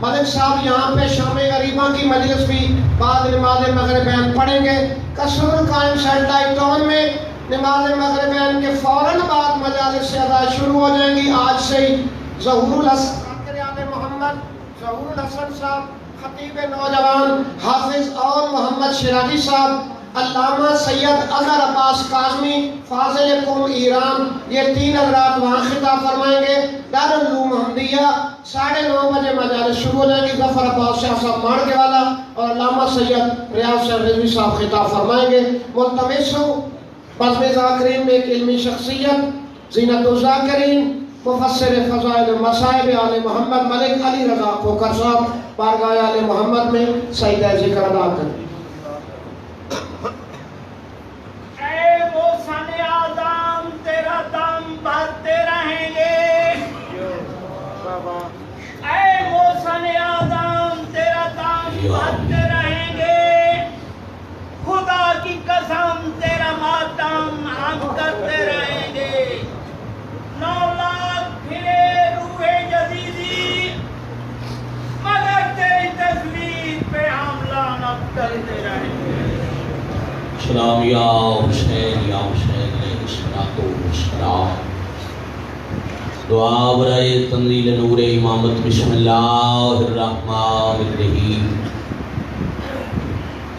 ملک صاحب یہاں پہ شام غریباں کی مجلس بھی بعد نماز مغربین پڑھیں گے. قصر قائم سیٹلائٹ ٹاؤن میں نماز مغربین کے فوراً بعد مجالس سے ادا شروع ہو جائیں گی. آج سے ہی ظہور الحسن محمد ظہور الحسن صاحب خطیب نوجوان حافظ اور محمد شیرازی صاحب علامہ سید اظہر عباس کاظمی فاضل قوم ایران یہ 3 حضرات وہاں خطاب فرمائیں گے. دارالعلوم حمدیہ 9:30 بجے مجالس شروع ہو جائیں گی. ظفر عباس شاہ صاحب مارکے والا اور علامہ سید ریاض شاہ رضوی صاحب خطاب فرمائیں گے. ملتمس ہوں بزم ذاکرین میں ایک علمی شخصیت زینت الذاکرین مفسر فضائل المصائب آل محمد ملک علی رضا کھوکھر صاحب بارگاہ آل محمد میں سجدہ ذکر ادا کریں. اے موسن آدم تیرا دم بھرتے رہیں گے. اے موسن آدم تیرا دم بھرتے رہیں گے. خدا کی قسم تیرا ماتم ہم کرتے رہیں گے. 9 لاکھ پھرے روح جدیدی مگر تیری تصویر پہ ہم لعنت کرتے رہیں گے. سلام یا حسین علیہ السلام. دعا برائے تنزیل نور امامت. بسم اللہ الرحمن الرحیم.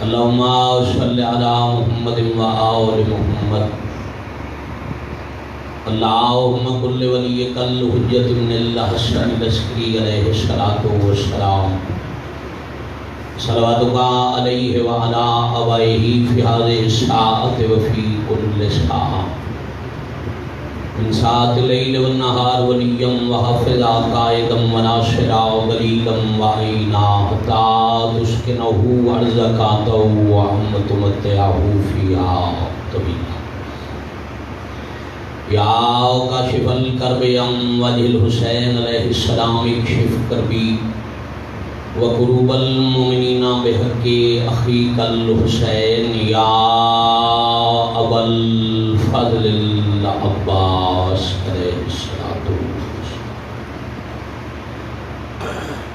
اللہم صلی علی محمد و آل محمد. اللہم کل ولیک الحجت من اللہ حسن العسکری علیہ السلام. صلواتک علیہ وعلی آبائہ فی هذه الساعة وفی کل ساعة من ساعة اللیل والنہار ولیا وحافظا قائدا وناصرا وغلیلا وعینا حتی تسکنہ ارضک وتمتعہ فیہا طویلا. یا کاشف الکرب عن وجہ الحسین علیہ السلام اکشف کربی وقروب المؤمنین بحق اخیک الحسین یا ابا الفضل العباس علیہ السلام.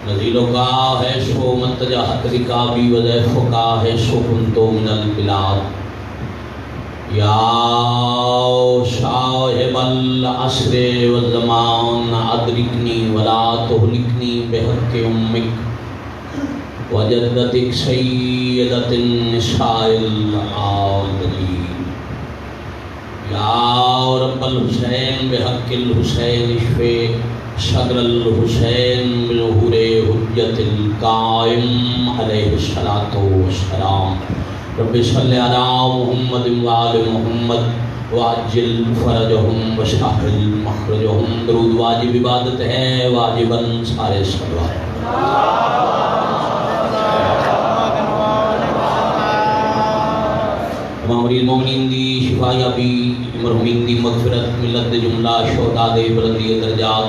نزیل کا ہے سو منتجہت رکابی وضیف کا ہے سو کنتو من البلاد. یا صاحب العصر والزمان ادرکنی ولا تہلکنی بحق امک وجدتک سیدت النساء العالمین. یا رب الحسین بحق الحسین اشفِ صدر الحسین بظہور حجت القائم علیہ السلام. رب صلی علی محمد و آل محمد وعجل فرجہم وسہل مخرجہم. درود واجب عبادت ہے واجباً سارے صلوات. امام امیر المومنین دی شفا یابی مرحومین دی مغفرت ملت دے جملہ شہداء دے بلندی درجات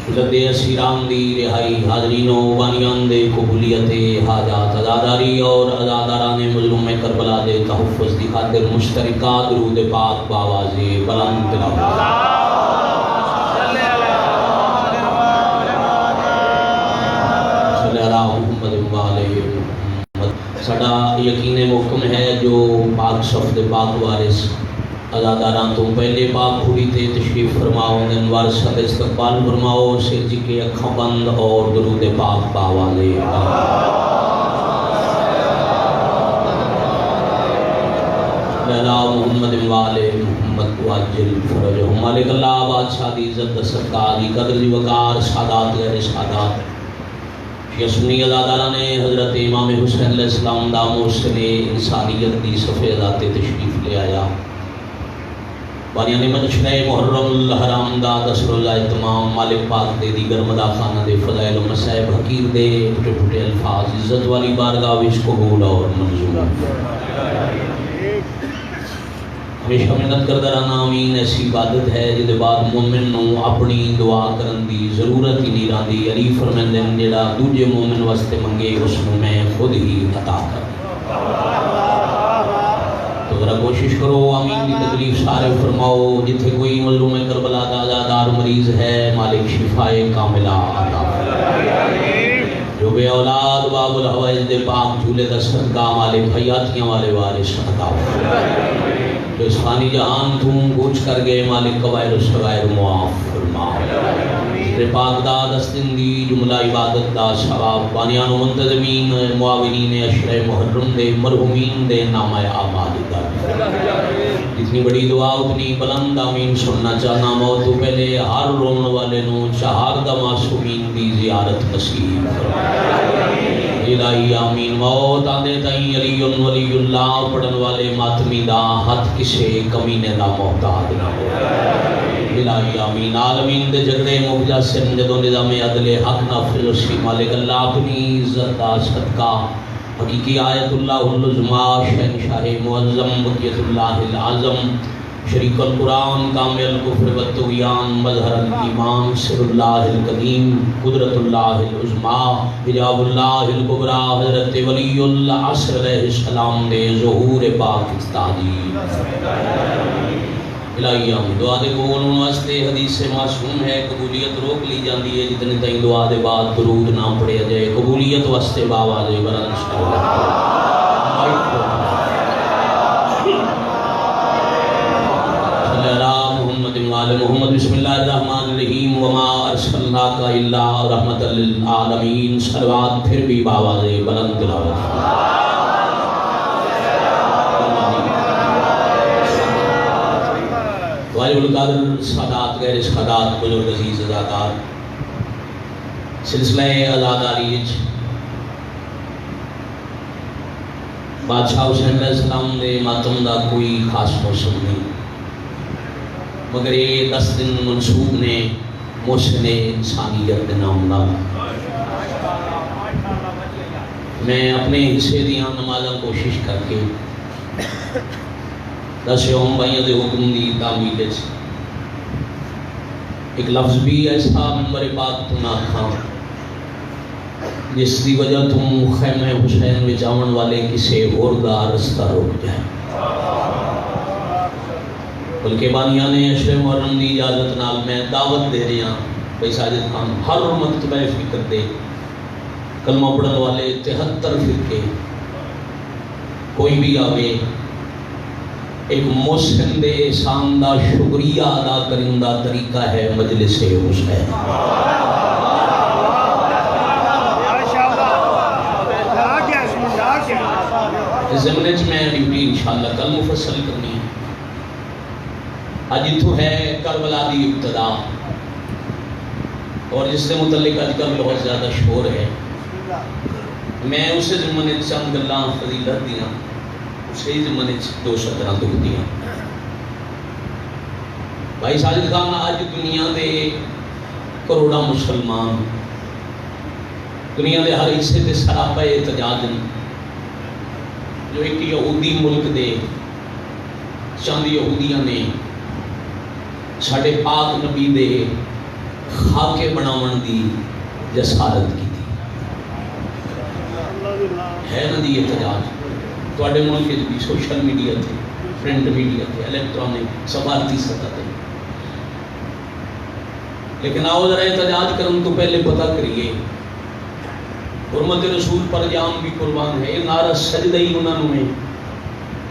ملت دے اسیران دی رہائی حاضرین و بانیان دے قبولیت حاجات عزاداری اور عزاداران مظلوم کربلا دے تحفظ دی خاطر مشترکہ درود پاک باواز بلند تلاوت. صلی اللہ محمد و آلہ محمد. سڑا یقین محکم ہے جو پاک صفد پاک وارث عزاداران تو پہلے پاک کھوڑی تے تشریف فرماؤ انوار صد استقبال فرماؤ سر جی کے اکھاں بند اور درود پاک باوالے. لیلا محمد والے محمد واجل فرجہم. مالک اللہ بادشاہ دی عزت سرکار دی قدر دی وقار سادات غیر سادات یسنی عزاداران حضرت امام حسین علیہ السلام دا محسن انسانیت دی صفحہ ذات تشریف لے آیا. بانیان مجشنہ محرم الحرام دا 10 روزہ اہتمام مالک پاک دے دیگر مداخانہ دے فضائل و مسائب حقیر دے پھٹے پھٹے الفاظ عزت والی بارگاہ وچ قبول اور منظور. ہمیشہ محنت کردہ رہنا آمین. ایسی عبادت ہے جدے بعد مومن نو اپنی دعا کرن دی ضرورت ہی نہیں رہندی. علی فرماندے نے جڑا دوجے مومن واسطے منگے اس نو میں خود ہی عطا کر. تو ذرا کوشش کرو آمین کی تکلیف سارے فرماؤ. جتھے کوئی مظلوم کربلا دا عزادار مریض ہے مالک شفائے کاملہ عطا فرمائے. میرے اولاد باب الحوائج دے پاک جھولے دا صدقہ مالک حیاتیاں والے وارث عطا جو اس فانی جہان تم گوچ کر گئے مالک قبائل و صغائر معاف فرما تیرے پاک دا دستندی جملہ عبادت دا ثواب بانیان و منتظمین معاونین اشرِ محرم دے مرحومین دے نامہ آماد دا جتنی بڑی دعا اتنی بلند آمین سننا چاہنا موت تو پہلے ہر رون والے نو چہار دا معصومین دی زیارت نصیب الہی آمین موت آندے تائیں علی ولی اللہ پڑھن والے ماتمی دا ہاتھ کسے کمینے دا محتاج نہ ہو الہی آمین عالمین دے جگڑے مبجا سن جدو نظام عدل حق نافذ اسی مالک اللہ اپنی عزت دا صدقہ حقیقی آیت اللہ العظمہ شہنشاہ معظم بقیت اللہ العظم شریک القرآن کامل کفر و طغیان مظہر الایمان سر اللہ القدیم قدرت اللہ العظمہ حجاب اللہ الکبریٰ حضرت ولی العصر علیہ السلام دے ظہور پاک استادی الہی ہم دعا دے قبول واسطے حدیث سے معصوم ہے قبولیت روک لی جاندی ہے جتنے تائیں دعا دے بعد درود نہ پڑھے جائے قبولیت واسطے باواز برن محمد وعلی محمد بسم اللہ الرحمن الرحیم وما ارسلناک الا رحمت للعالمین صلوات پھر بھی باواز بلند تلاوت واجب القادر سادات غیر سادات بزرگ عزیز ازادار سلسلہ ازاداری بادشاہ حسین علیہ السلام دے ماتم دا کوئی خاص موسم نہیں مگر یہ 10 دن منصوب نے محسن انسانیت دے نام دا میں اپنے حصے دیاں نمازاں کوشش کر کے دس یوم بھائیوں دے حکم دی تعمیل ایک لفظ بھی ایسا منبر پاک تو نہ کھاں جس دی وجہ تم خیمہ حسین میں جاون والے کسے اور دا رستہ روک جائے بلکہ بانیان اشرِ محرم دی اجازت نال میں دعوت دے رہے ہیں بھائی ساجد خان ہر مکتبہ فکر دے کلمہ پڑھن والے 73 فرقے کوئی بھی آوے ایک محسن دے احسان دا شکریہ ادا کرندہ طریقہ ہے مجلس حسین اس زمنے میں ڈیوٹی انشاءاللہ کل مفصل کرنی ہے آج تو ہے کربلا دی ابتدا اور جس سے متعلق آج کل بہت زیادہ شور ہے میں اسے زمنے چند گلاں فضیلت دیاں صحیح زمانے 217 دکھ دیا بھائی ساجد خان آج دنیا دے کروڑا مسلمان دنیا دے ہر حصے دے سراپا احتجاج جو ایک یہودی ملک دے چند یہودیاں نے ساڑھے پاک نبی دے خاکے بناون دی جسارت کی تھی ہے نا دی احتجاج توڑے ملک بھی سوشل میڈیا تھے پرنٹ میڈیا تھے الیکٹرانک سفارتی سطح تھے لیکن آؤ ذرا احتجاج کرن تو پہلے پتہ کریے حرمت رسول پر جام بھی قربان ہے یہ نعرہ سجدہ ہی انہوں نے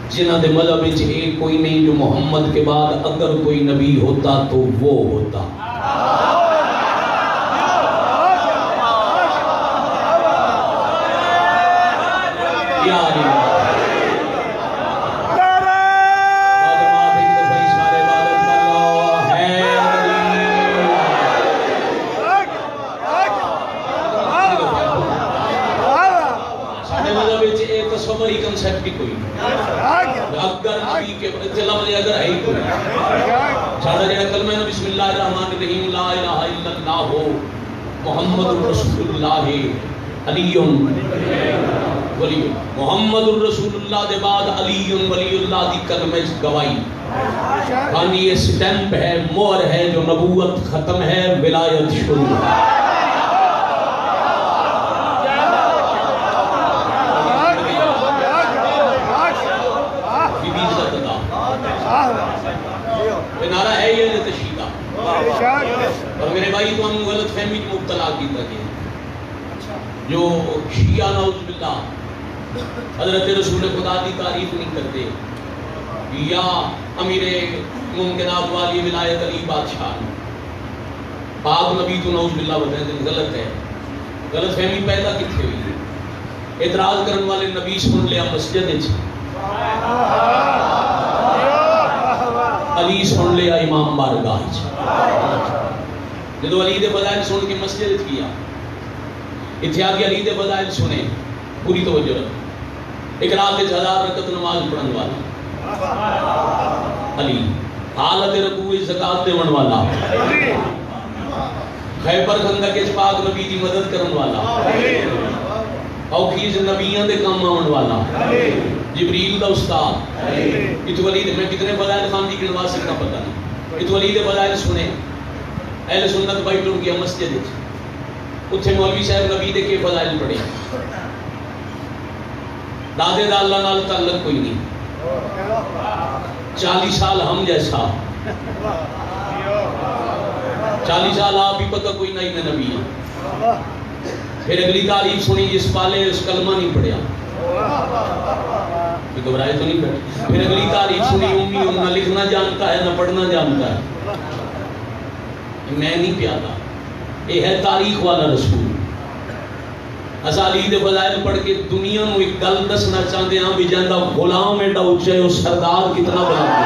جنہ دے مذہب وچ ایک کوئی نہیں جو محمد کے بعد اگر کوئی نبی ہوتا تو وہ ہوتا یا علی کنسپٹ کوئی اگر نبی کے لفظ اگر ہے کوئی ساڈا جڑا کلمہ ہے بسم اللہ الرحمن الرحیم لا الہ الا اللہ محمد رسول اللہ علی ولی محمد رسول اللہ دے بعد علی ولی اللہ دی کلمہ گواہی یعنی یہ سٹیمپ ہے مہر ہے جو نبوت ختم ہے ولایت شروع ہے نعرہ ہے یہ تشہیدہ اور میرے بھائی تو ہم غلط فہمی کی مبتلا کی تھا کہ جو شیعہ نعوذ باللہ حضرت رسول خدا کی تعریف نہیں کرتے یا امیر ممکنات والی ولایت علی بادشاہ پاک نبی تو نعوذ باللہ بتائیں غلط ہے. غلط فہمی پیدا کتنے ہوئی؟ اعتراض کرنے والے نبی سن لیا مسجد علی سن لیا امام بارگاہ جدو علی دے فضائل سن کے مسجد کیا اتنے آ کے علی دے فضائل سنے پوری توجہ رکھ. ایک رات 1000 رکعت نماز پڑھن والا علی، حالت رکوع زکات دیون والا، خیبر خندق کے پاک نبی دی مدد کرن والا، اوکھی نبیاں دے کام آون والا، جبریل دا استاد. اتو علی دے میں کتنے فضائل خان دی گنوا سکتا پتہ نہیں. اتو علی دے فضائل سنے اہل سنت بیٹھ گیا مسجد وچ. اتھے مولوی صاحب نبی دے کے فضائل پڑھے. دادے دا اللہ نال تعلق کوئی نہیں، 40 سال ہم جیسا، 40 سال آپ ہی پتہ کوئی نہیں میں نبی ہوں. پھر اگلی تعریف سنی جس پالے اس کلمہ نہیں پڑھیا، گھبرائے تو نہیں پڑھے. پھر اگلی تعریف سنی امی نہ لکھنا جانتا ہے نہ پڑھنا جانتا ہے. میں نہیں پیادا، یہ ہے تاریخ والا رسول. علی دے فضائل پڑھ کے دنیا نو ایک گل دسنا چاہتے ہیں بھی جاندا غلام ایڈا اونچا ہے، سردار کتنا بلند ہے.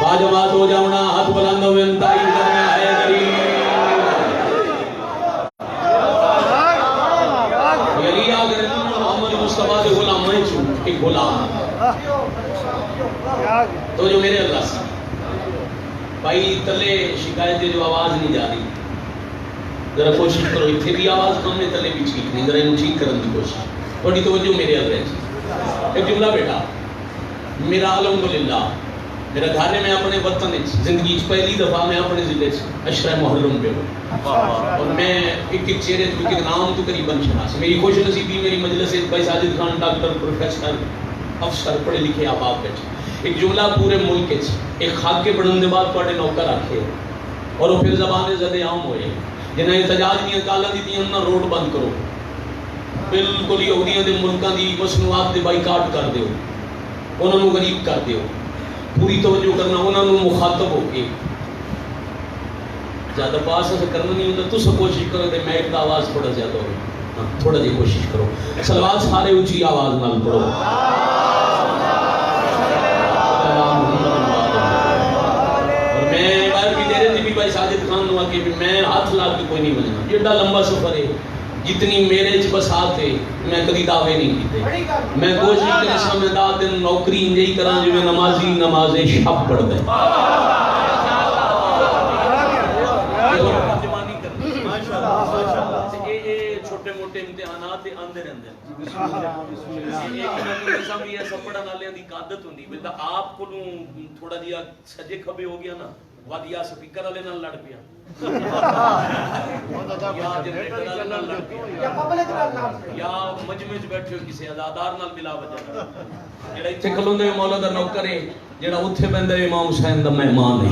باجماعت ہو جاؤنا، ہاتھ بلند ہوئے تائید کرنا ہے غریب. علی آگر محمد مصطفیٰ دے غلام میں چھو ایک غلام تو جو میرے اللہ سے بھائی تلے شکایت جو آواز نہیں جا رہی، ذرا کوشش کرو اتنے بھی آواز کم نے تلے بھی ٹھیک نہیں، ذرا انہوں ٹھیک کرنے کی کوشش. تھوڑی توجہ میرے اللہ ہے. ایک جملہ بیٹا، میرا الحمدللہ میرا گھر میں اپنے وطن زندگی پہلی دفعہ میں اپنے ضلع اشرہ محرم پہ ہوں اور میں ایک چہرے تو ایک نام تو قریباً شناس. میری خوش نصیبی میری مجلس بھائی ساجد خان ڈاکٹر پروفیسر افسر پڑھے لکھے آپ بیٹھے. ایک جملہ پورے ملک ایک خاکے پڑھن دے بعد پڑھے نوکر رکھے اور وہ پھر زبان زدے عام ہوئے جنہیں احتجاج دیا کالا دی نہ روڈ بند کرو، بالکل یہودیاں دے ملکاں دی مصنوعات دے بائیکاٹ کر دیو، انہوں نے غریب کر دیو. پوری توجہ کرنا انہوں نے مخاطب ہو کے زیادہ پاس سے کرنا نہیں ہوتا. تو سب کوشش کرو کہ میں ایک آواز تھوڑا زیادہ ہو، تھوڑا جی کوشش کرو. سلوات سارے اونچی آواز نال پڑھو. بھائی ساجد خان نو آکے بھی میں ہاتھ لا کے کوئی نہیں بننا، ایڈا لمبا سفر ہے جتنی میرے بسات ہے میں کبھی دعوے نہیں کیتے. میں کوشش کرے سمجھدار دن نوکری انجی کرا جو میں نمازی نماز شب پڑھ دے. چھوٹے موٹے امتحانات آندے رہندے ایسا پڑھن والے دی عادت ہوندی بندہ آپ کو تھوڑا جہا سجے کھبے ہو گیا نا وادیا سپیکر والے نال لڑ پیا یا جنریٹر والے نال لڑ پیا یا مجمع وچ بیٹھے ہو کسی عزادار نال بلا وجہ جڑا ایتھے کھلوندے مولا دا نوکر ہے جڑا اوتھے بندہ امام حسین دا مہمان ہے.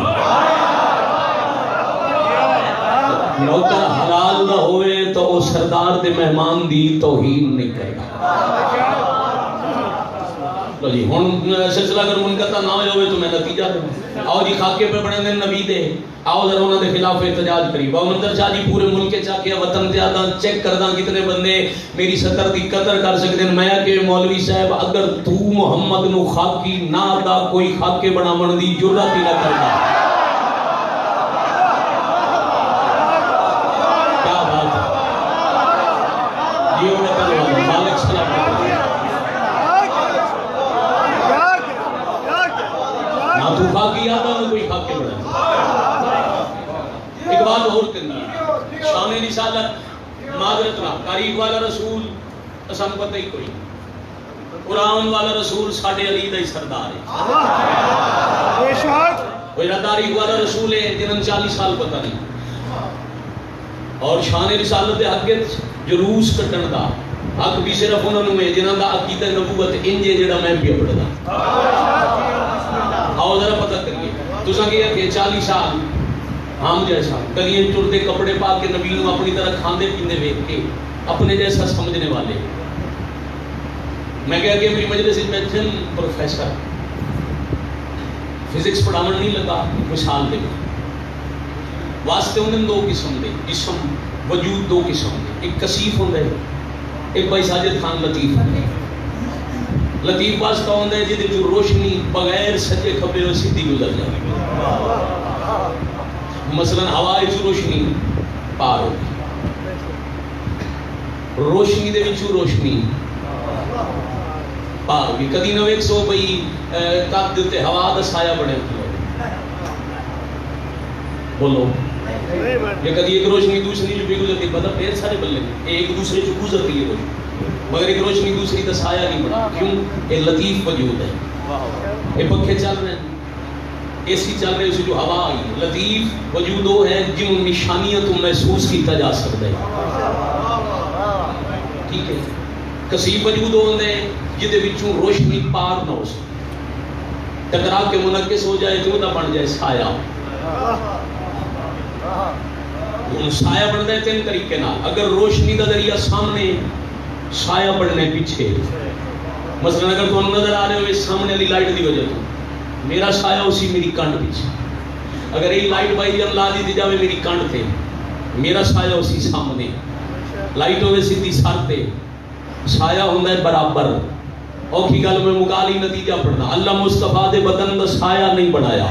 نوکر حلال نہ ہوئے تو وہ سردار دے مہمان دی توہین نہیں کرے گا. لو جی ہن سلسلہ اگر منقطع نہ ہوئے تو میں نتیجہ دوں. آؤ جی خاکے پہ بڑے دن نبی دے آؤ ذرا انہوں نے خلاف احتجاج کری. بہمندر شاہ جی پورے ملک کے چاہ کے وطن تے آدھا چیک کردہ کتنے بندے میری سطر دی قدر کر سکتے ہیں. میں کہ مولوی صاحب اگر تو محمد نو خاکی نہ دا کوئی خاکے بنا من دی جرات ہی نہ کرنا. کیا بات ہے یہ انہیں کرنا مالک سلام تو خاکی آدھا نہ کوئی خاکے بڑھا. ایک بات اور کرنی ہے شان رسالت معذرت نہ تاریخ والا رسول اسان پتہ ہی کوئی قرآن والا رسول ساڑھے علی دا ہی سردار ہے. کوئی تاریخ والا رسول ہے جنہاں 40 سال پتہ نہیں اور شان رسالت حق جلوس کٹن دا حق بھی صرف انہوں نے جنہاں دا عقیدہ نبوت انجے جڑا میں بھی پڑھدا. آؤ ذرا پتہ کریے تو سنگیا کہ 40 سال ہم جیسا گلیاں ٹرتے کپڑے پا کے نبی نو اپنی طرح کھاندے پیندے ویکھ کے اپنے جیسا سمجھنے والے. میں کہا کہ میری مجلس میں بیٹھے پروفیسر فزکس پڑھاون نہیں لگا, مثال دے واسطے انہیں دو قسم دے جسم وجود دو قسم دے, ایک کثیف ہوتا ہے, ایک بھائی ساجد خان لطیف ہے. لطیف واسطہ ہوتا ہے جہد جو روشنی بغیر سجے کھبے اور سیدھی گزر جائے. مثلا ہوا جو روشنی پار ہو, روشنی دے وچوں روشنی پار ہوگی. کدی نہ ویکھ سو بھئی کد تے ہوا دا سایہ بنے بولو, یا کدی ایک روشنی دوسری جو بھی گزرتی پتہ پیر سارے بلے ایک دوسرے جو گزرتی ہے روشنی, مگر ایک روشنی دوسری کا سایہ نہیں بنا. کیوں؟ یہ لطیف وجود ہے. یہ پنکھے چل رہے ہیں, اے سی چل رہے, اسے جو ہوا آئی, لطیف وجود وہ ہے جن نشانیاں تو محسوس کیتا جا سکتا ہے. ٹھیک ہے. کثیف وجود ہوتے ہیں جہد وچوں روشنی پار نہ ہو سکے, ٹکرا کے منعکس ہو جائے تو نہ بن جائے سایہ. سایہ بنتا ہے تین طریقے نال. اگر روشنی کا ذریعہ سامنے, سایہ بننے پیچھے. مثلا اگر تمہیں نظر آ رہے ہو سامنے والی لائٹ کی وجہ تو میرا سایہ اسی میری کنڈ پیچھے. اگر یہ لائٹ بائی جان لا دی جائے میری کنڈ تے, میرا سایہ اسی سامنے. لائٹ ہوئے سیدھی سر تے, سایہ ہوتا ہے برابر. اوکھی گل میں مکالی نتیجہ پڑھنا, اللہ مصطفیٰ دے بدن دا سایہ نہیں بنایا.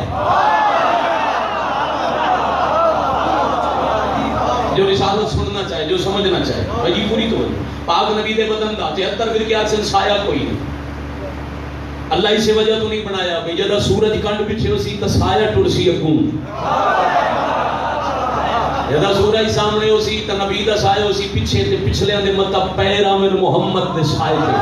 جو رسالت سننا چاہے, جو سمجھنا چاہے, بھائی پوری تو پاک نبی دے بدن دا 73 فرقیات سے سایہ کوئی نہیں. اللہ اسے وجہ تو نہیں بنایا بھائی جدا سورج کنڈ پیچھے ہو سی تو سایہ ٹر سی اگوں, جدا سورج سامنے ہو سی تو نبی دا سایہ ہو سی پیچھے, تے پچھلے دے مطلب پیر آمر محمد دے سایہ دے.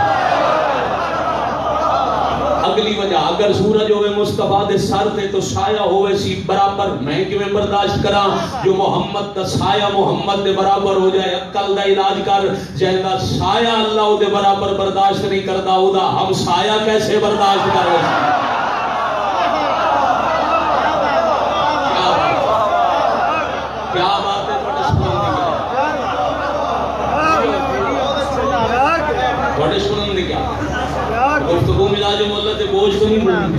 اگلی وجہ اگر سورج ہوئے مصطفیٰ دے سر تے تو سایہ ہوئے سی برابر. میں کیوں برداشت کراں جو محمد دا سایہ محمد دے برابر ہو جائے. عقل دا علاج کر, جہاں سایہ اللہ دے برابر برداشت نہیں کرتا او دا ہم سایہ کیسے برداشت کریں. کیا بات ہے بڑے سنن نے کیا گفتگو ملا جو مولت بوجھ تو نہیں بڑھنی.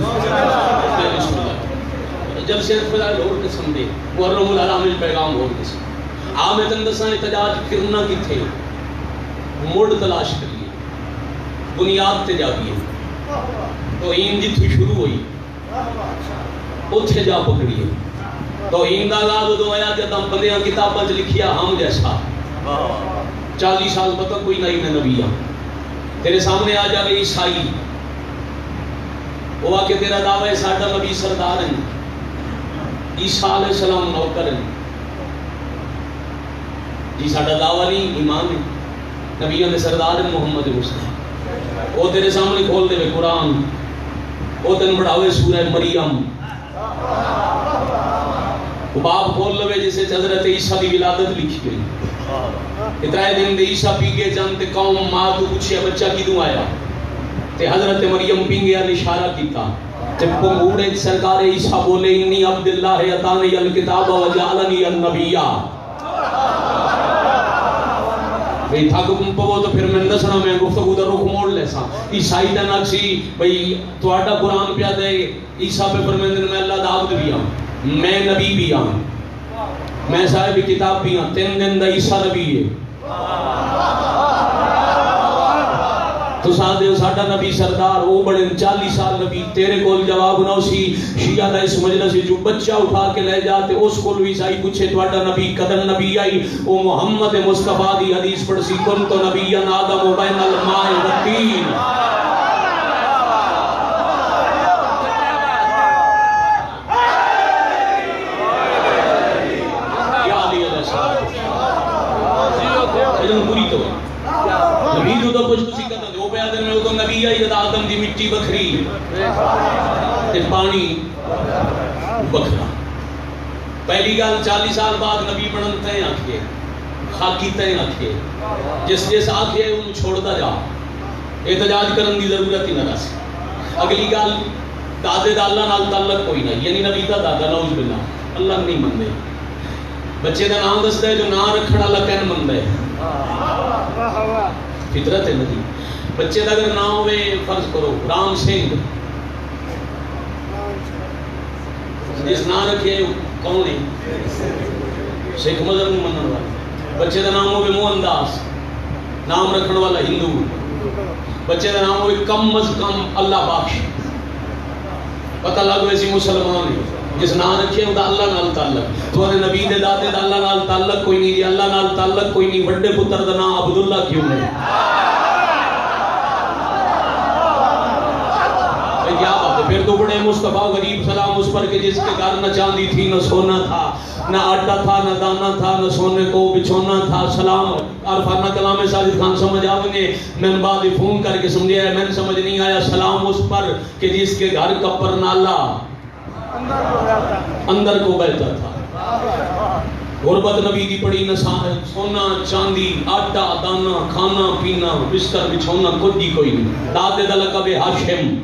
جب صرف فضائل اور قسم دے محرم الحرام پیغام اور قسم عام تندسان احتجاج کرنا کی تھے, موڑ تلاش کریے, بنیاد تے جاگیے. تو این جتھو شروع ہوئی اتھے جا پکڑیے. تو این دا آغاز دو آیا کہ تم بندیاں کتاباں چ لکھیا ہم جیسا 40 سال پتہ کوئی نہیں نبی ہے. تیرے سامنے آ جائے عیسائی, وہ آ کے تیرا دعویٰ ہے ساڈا نبی سردار ہیں, عیسیٰ علیہ السلام نوکر ہیں. جی ساڈا دعویٰ نہیں, ایمان ہے, نبیوں کے سردار ہیں محمد مصطفیٰ. وہ تیرے سامنے کھول دے قرآن, وہ تین پڑھاوے سورہ مریم, وہ باب کھول لوے جسے حضرت عیسیٰ کی ولادت لکھی گئی. اترائے دن دے عیسیٰ پی گئے جانتے قوم ماں تو پوچھے بچہ کدوں آیا, تے حضرت مریم پینگیا نے اشارہ کیتا. تے پنگوڑے سرکار عیسیٰ بولے انی عبداللہ اتانی الکتاب وجعلنی النبیہ. بھئی تھاک پو تو پھر میں دسنا میں گفتگو دا رخ موڑ لے سا. عیسائی دا نقصی بھئی تو آٹا قرآن پیا دے عیسیٰ پہ فرمیندن میں اللہ دا عبد بھی ہوں, میں نبی بھی ہوں, میں صاحب کتاب بھی ہوں. 3 دن دا عیسیٰ نبی ہے تو ساتھ دے ساڑھا نبی سردار وہ بڑے 40 سال نبی. تیرے کول جواب نہ سی شیعہ دا اس مجلس جو بچہ اٹھا کے لے جاتے اس کول عیسائی پوچھے تواڈا نبی کدن نبی آئی, وہ محمد مصطفیٰ دی حدیث پڑھ سی کن تو نبی آدم و بین الماء والطین. پوری تو نبی جو تو کچھ کسی کہتا دو پہ آدم میں وہ تو نبی آئی آدم دی مٹی بکھری تے پانی بکھرا. پہلی گال 40 سال بعد نبی بنن تین آکھئے, خاکی تین آکھئے, جس آکھئے انہوں چھوڑتا جا, احتجاج کرن دی ضرورت ہی نہ رسی. اگلی گال دادے دا اللہ نال تعلق کوئی نہیں, یعنی نبی دا دادا نعوذ باللہ اللہ نہیں مندے. بچے کا نام دستا ہے جو نام رکھنے والا کہن بنتا ہے فطرت ہے ندی بچے کا اگر نام ہوئے فرض کرو رام سنگھ جس نام رکھے کون ہے سکھ مذہب کو منن والا بچے کا نام ہوئے موہن داس نام رکھنے والا ہندو بچے کا نام ہوئے کم از کم اللہ بخش پتہ لگ ویسی مسلمان ہے جس نام رکھے ہوتا اللہ نال تعلق تو نے نبی دے داتے دا اللہ نال تعلق کوئی نہیں جی اللہ نال تعلق کوئی نہیں بڑے پتر دا نام عبداللہ کیوں ہے کیا بات ہے پھر تو بڑے مصطفیٰ غریب سلام اس پر کہ جس کے گھر نہ چاندی تھی نہ سونا تھا نہ آٹا تھا نہ دانا تھا نہ سونے کو بچھونا تھا سلام عرفانہ کلام ساجد خان سمجھ آؤں گے میں نے بعد فون کر کے سمجھے میں نے سمجھ نہیں آیا سلام اس پر کہ جس کے گھر کا پرنالا اندر کو بہتا تھا غربت نبی دی پڑی نہ سونا چاندی آٹا دانا کھانا پینا بستر بچھونا خود ہی کوئی نہیں دادے دا لقب ہاشم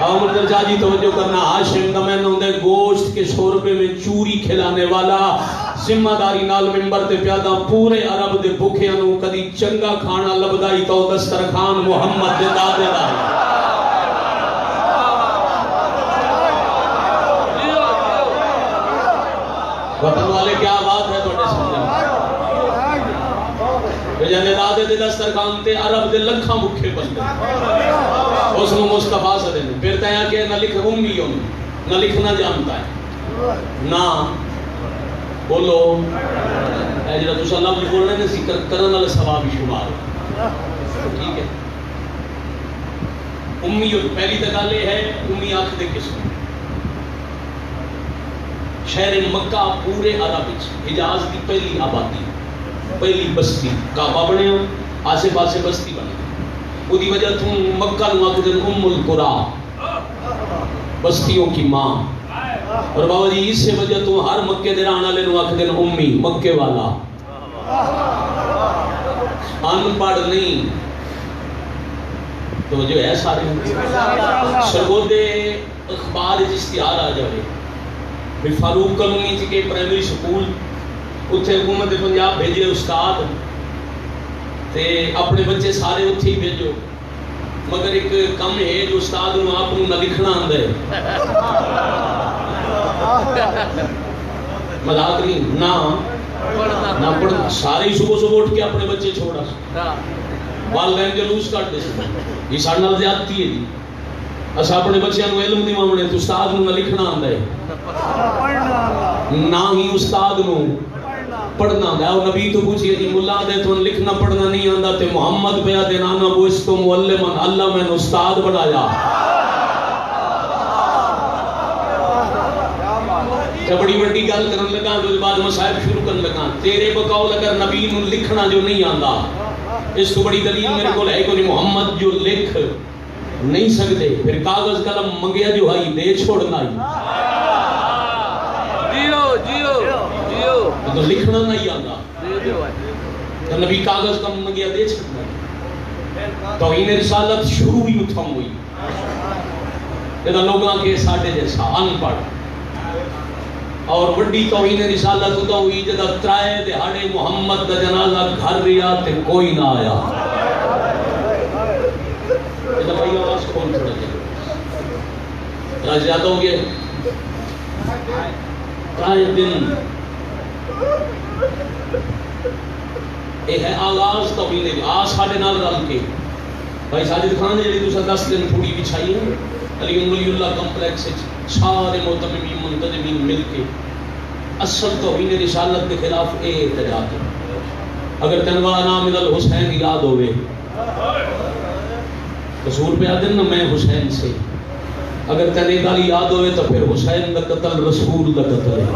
عمر جاجی توجہ کرنا ہاشم کا میں نے گوشت کے شوربے میں چوری کھلانے والا ذمہ داری نال ممبر تے پیادا پورے عرب دے بھوکیاں نو کدی چنگا کھانا لبدائی تو دسترخوان محمد دے دادے دا وطن والے کیا بات ہے توڑے سمجھا جانے دادے دے دسترخوان تے عرب دے لکھاں بھوکے بندے اس کو مصطفیٰ سے دینے پھر تیاں کہ نہ لکھ امی ہوں نہ لکھنا جانتا ہے نہ بولو اے جڑا تو اللہ بھی بولنے نے ذکر کرنے والے ثواب شمار ٹھیک ہے امی پہلی تکالے ہے امی آنکھ دے قسم شہر مکہ پورے عرب حجاز کی پہلی آبادی پہلی بستی کعبہ بنے ہو آسے پاسے بستی بنے وہ دی وجہ تم مکہ نو آکھدن ام القرآ بستیوں کی ماں اور بابا جی اس سے وجہ تم ہر مکے دے رہنے والے نو آکھدن امی مکے والا ان پڑھ نہیں تو جو ہے سارے سرگودے اخبار اشتہار آ جائے بھی فاروق کالونی تھی کہ پرائمری سکول اتھے حکومت پنجاب بھیجے استاد تے اپنے بچے سارے اتھے ہی بھیجو مگر ایک کم ہے جو استاد انہوں آپ نہ لکھنا آندہ ہے مذاق نہیں نہ پڑھنا سارے ہی صبح اٹھ کے اپنے بچے چھوڑا والدین جلوس کٹ دے یہ سارے نال زیادتی ہے جی اسا اپنے بچیاں نو علم نہیں ماننے تو استاد نو نہ لکھنا آندا ہے نہ ہی استاد نو پڑھنا آندا ہے. اور نبی تو پوچھئے جی ملا دے تو لکھنا پڑھنا نہیں آندا تے محمد پیا دے نانا بوس تو معلمن اللہ میں استاد بنایا. بڑی بڑی گل کرن لگا تو بعد مصائب شروع کرن لگا تیرے بقول اگر نبی نو لکھنا جو نہیں آندا اس تو بڑی دلیل میرے کو ہے کہ محمد جو لکھ نہیں سکتے پھر کاغذ قلم منگیا جو ہائی دے چھوڑنا ہی تو لکھنا نہیں آندا تو نبی کاغذ قلم منگیا دے چھوڑنا تو انہیں رسالت شروع ہی اتھم ہوئی جدا لوگاں کے ساڑھے جیسا ان پڑھ اور بڑی توہین رسالت ہوتا ہوئی جدا ترائے دہاڑے محمد دا جنازہ گھر ریا تے کوئی نہ آیا. جدا بھائی آواز کھول چھوڑا جائے راج یاد ہوں گے ترائے دن یہ ہے آغاز توہین آج ساڑھے نال رل کے بھائی ساجد خان نے جڑی دوسرا 10 دن تھوڑی بچھائی ہے علی ولی اللہ کمپلیکس سارے محتمین منتظمین مل کے اصل توہین رسالت کے خلاف احتجاج. اگر تنوانا من الحسین یاد ہوئے قصور پہ آدن نا میں حسین سے اگر تنیک علی یاد ہوئے تو پھر حسین دا قتل رسول دا قتل ہے.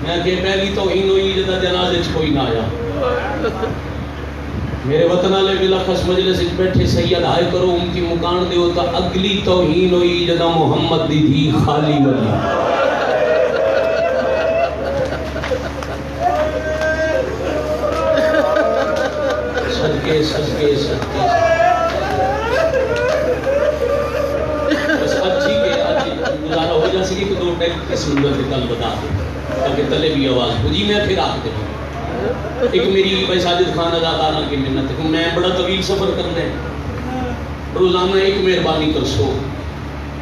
میں کہ پہلی توہین ہوئی جدا جنازے کوئی نہ آیا. میرے وطن والے بلخص مجلس بیٹھے سید آئے کرو ان کی مکان دیو تا اگلی توہین ہوئی جدا محمد دی تھی خالی ولی. صدقے صدقے صدقے بس اچھی کے اچھی گزارا ہو وجہ سے کہ دو ٹیک کے سندر کے کل بتا دیں تاکہ تلے بھی آواز ہو جی میں پھر آتے ہیں ایک میری بھائی ساجد خان اداکارہ کی محنت ہے میں بڑا طویل سفر کرنا ہے روزانہ ایک مہربانی کر سو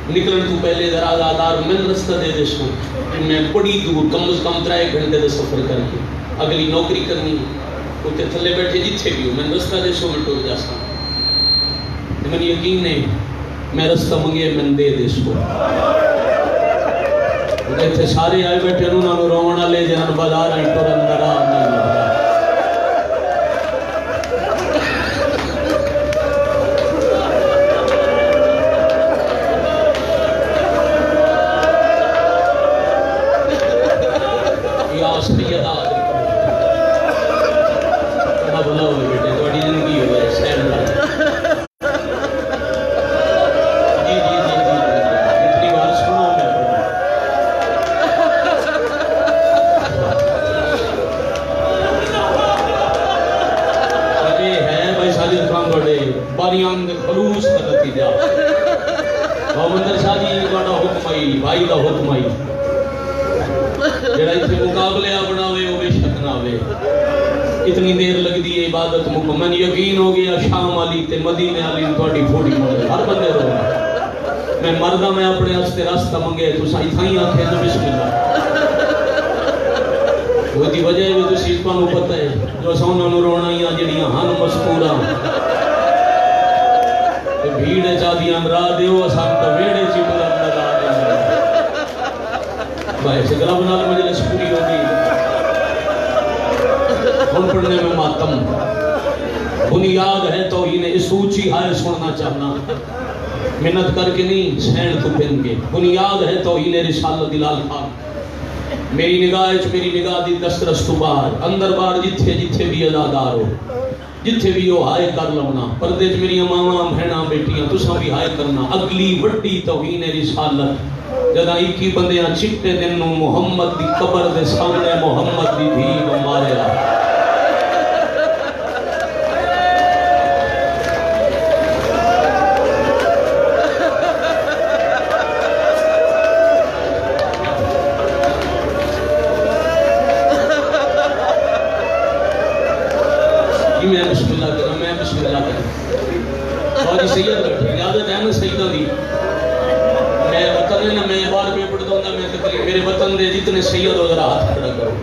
نکلن تو پہلے ذرا آدھار میں رستہ دے دے سو میں بڑی دور کم از کم 3 گھنٹے کا سفر کر کے اگلی نوکری کرنی اتنے تھلے بیٹھے جتھے بھی ہو میں رستہ دے سو میں ٹر جا سا میں یقین ہے میں رستہ منگے میں دے سو اتنے سارے آئے بیٹھے انہوں نے رونا لے جان بازار آئی ٹر اندر آ نہیں بھائی کا حکم آئی جڑا اتنے مقابلے بنا وہ بے شک نہ ہوئے اتنی دیر لگ دی ہے عبادت مکمل یقین ہو گیا شام والی تے مدینے والی تھوڑی فوٹی مارے ہر بندے رو میں مردا میں اپنے واسطے راستہ منگے تو سائی تھائی آنکھیں تو بسم اللہ وہ دی وجہ ہے تو سیز پانو پتہ ہے جو سونا نو رونا ہی جڑیاں ہن مذکورا بھیڑ چا دی امرا دیو اساں تے ویڑے چ بلند لگا بھائی سے گلا بنا مجلس پوری ہوگی ہم پڑھنے میں ماتم بنیاد ہے تو انہیں اس اونچی ہائے سننا چاہنا محنت کر کے نہیں سین تو پہن کے بنیاد ہے تو انہیں رسالت دلال خان میری نگاہ دی دسترس تو باہر اندر باہر جتھے جتھے بھی ادادار ہو جتھے بھی ہو ہائے کر لونا پردے چ میری ماواں بہناں بیٹیاں تساں بھی ہائے کرنا اگلی وڈی توہین رسالت جدا 21 بندیاں چٹے دن نو محمد دی قبر دے سامنے محمد دی دھی ماریا میں بسم اللہ کروں اور سید بیٹھے اجازت ہے نا سیدہ دی میں وطن ہے نا میں بار پہ پڑھ دوں گا میں تقریب میرے وطن دے جتنے سید ہو ذرا ہاتھ کھڑا کرو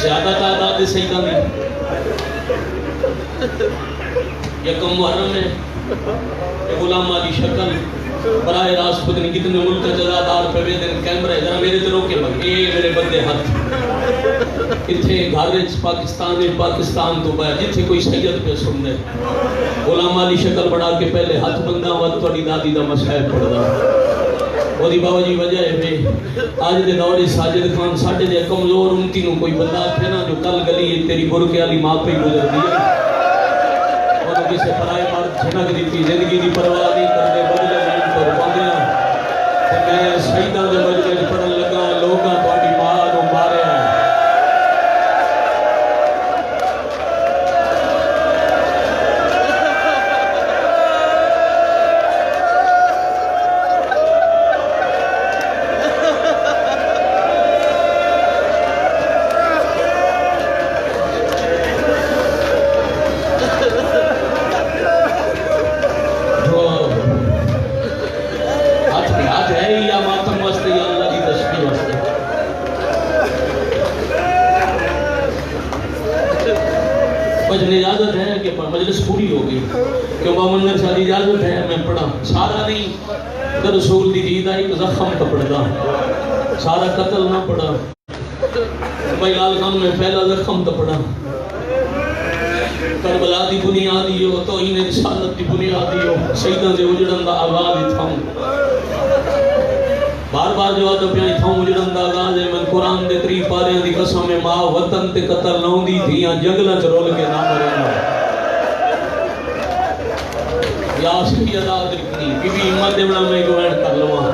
زیادہ تعداد دے سیدہ دی یکم محرم ہے غلام علی شکل براہ راست پتنی کتنے ملک جزادار پہ دن کیمرہ ہے ذرا میرے دلوں کے بھائی اے میرے بندے ہاتھ اتھے گھارج پاکستان تو باہر جتھے کوئی سید پہ سن دے غلام علی شکل بڑھا کے پہلے ہاتھ بندہ وقت توڑی دادی دا مسائب پڑھ دا وہ دی باو جی وجہ ہے بے آج دے دوری ساجد خان ساٹھے دے کمزور امتی نو کوئی بندہ تھے نا جو کل گلی ہے تیری برکے علی ماں پہ گزر دیا اور کسی پرائے مرد چھنک دیتی زندگی دی پرواہ نہیں کر دے بدلے میں پر پاندیا میں سیدہ دے مجلے پڑھن لگا لوگاں توڑی ماں نو مارے ہیں اجازت ہے کہ مجلس پوری ہوگی کہ بامنگر شاہ اجازت ہے میں پڑھا سارا نہیں در رسول دی دید ایک زخم کا پڑھا سارا قتل نہ پڑھا بھائی لال خان میں پہلا زخم کا پڑھا کربلا دی بنیادی ہو تو انہیں رسالت دی بنیادی ہو سیدہ دے اجڑن دا آغاز تھاؤں بار بار جو آدھا پیائی تھاؤں اجڑن دا آغاز ہے من قرآن دے 3 پاریاں دی قسم میں ماں وطن تے قتل نہ ہوندی تھیاں جنگلہ چرول کے نام رہنا یا سکی ادا درکنی بی بی امت دیونا میں گوینڈ کر لوا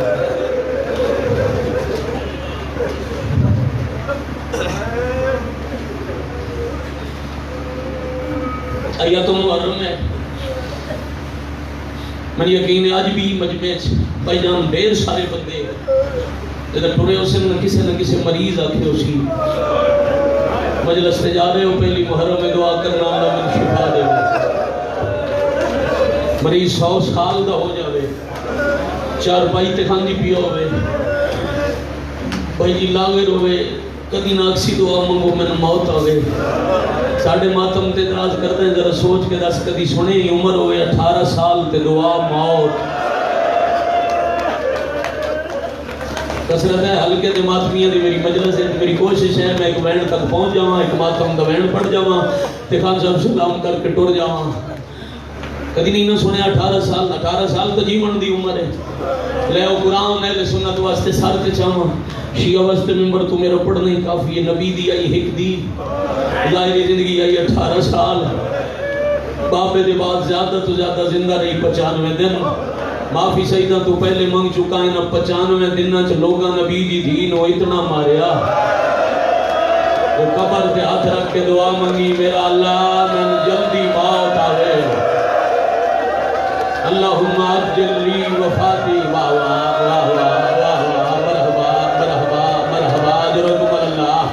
ایتم محرم ہے میں یقین ہے اج بھی مجمع بھائی جان ڈھیر سارے بندے جب ٹرے اسے نہ کسی مریض آکھے اسی مجلس سے جا رہے ہو پہلی محرم میں دعا کرنا اللہ من شفا دے مریض 100 سال دا ہو جاوے 4 بائی تے کھاندی پیا ہوئے بھائی جی لاغر ہوئے کدی نہ اکسی دعا منگو میں موت آوے ساڑھے ماتم تے دراز کرتے ہیں ذرا سوچ کے دس کدی سنے ہی عمر ہوئے 18 سال تے دعا موت کسرت ہے ہلکے دے ماتمیاں دی میری مجلس ہے میری کوشش ہے میں ایک وینڈ تک پہنچ جاواں ایک ماتم دا وینڈ پڑھ جاواں تے خان صاحب سلام کر کے ٹر جاواں کدی نہیں نہ سنے 18 سال تو جیون دی عمر ہے لے او قرآن اہل سنت واسطے سر تے چاواں شیعہ واسطے ممبر تو میرا پڑھنا ہی کافی ہے نبی دی آئی ہک دی ظاہری زندگی آئی 18 سال باپے دے بعد زیادہ تو زیادہ زندہ رہی 95 دن معافی سیدہ تو پہلے منگ چکا ہے نا 95 دنہ چ لوگا نبی دی دین ہو اتنا ماریا وہ قبر تے ہاتھ رکھ کے دعا منگی میرا اللہ من جلدی موت آوے اللہم عجل لی وفاتی واہ واہ واہ واہ واہ مرحبا مرحبا مرحبا اجرکم اللہ